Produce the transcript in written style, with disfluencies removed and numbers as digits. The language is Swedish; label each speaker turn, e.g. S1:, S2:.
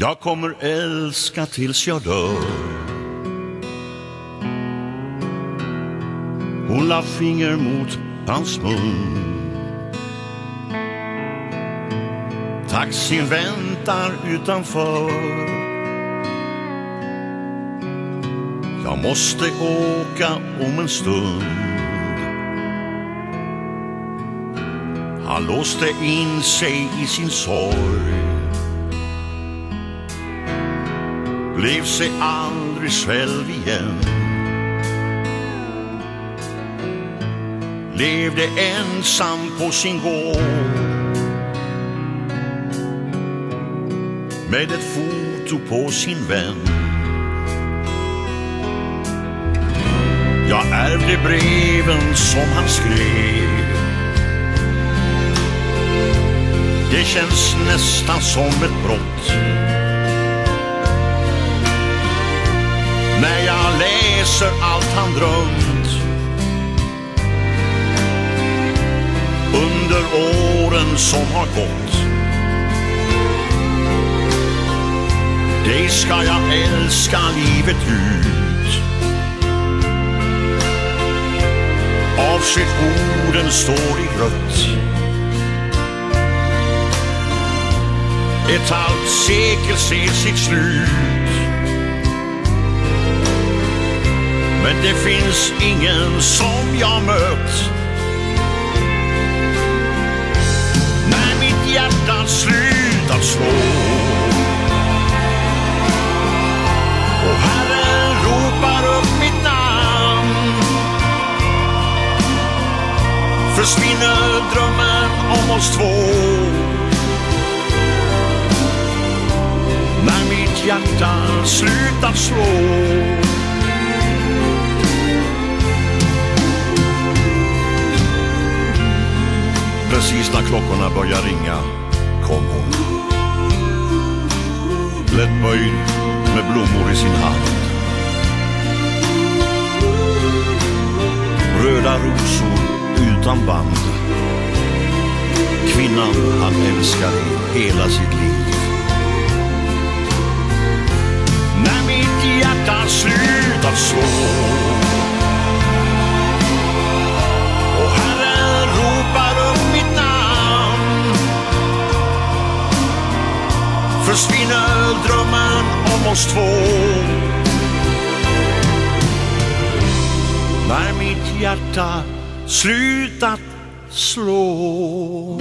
S1: Jag kommer älska tills jag dör. Hon la finger mot hans mun. Taxin väntar utanför. Jag måste åka om en stund. Han låste in sig i sin sorg. Blev sig aldrig själv igen. Levde ensam på sin gård. Med ett foto på sin vän. Jag ärvde breven som han skrev. Det känns nästan som ett brott när jag läser allt han drömt under åren som har gått. Det ska jag älska livet ut. Avskedsorden står i rött. Ett halvt sekel ser sitt slut. Men det finns ingen som jag mött. När mitt hjärta slutat slå och Herren ropar upp mitt namn, försvinner drömmen om oss två. När mitt hjärta slutat slå. Precis när klockorna börjar ringa kom hon. Lättböjd med blommor i sin hand. Röda rosor utan band. Kvinnan han älskar i hela sitt liv. När mitt hjärta slutat slå och Herren ropar upp mitt namn, försvinner drömmen om oss två. När mitt hjärta slutat slå.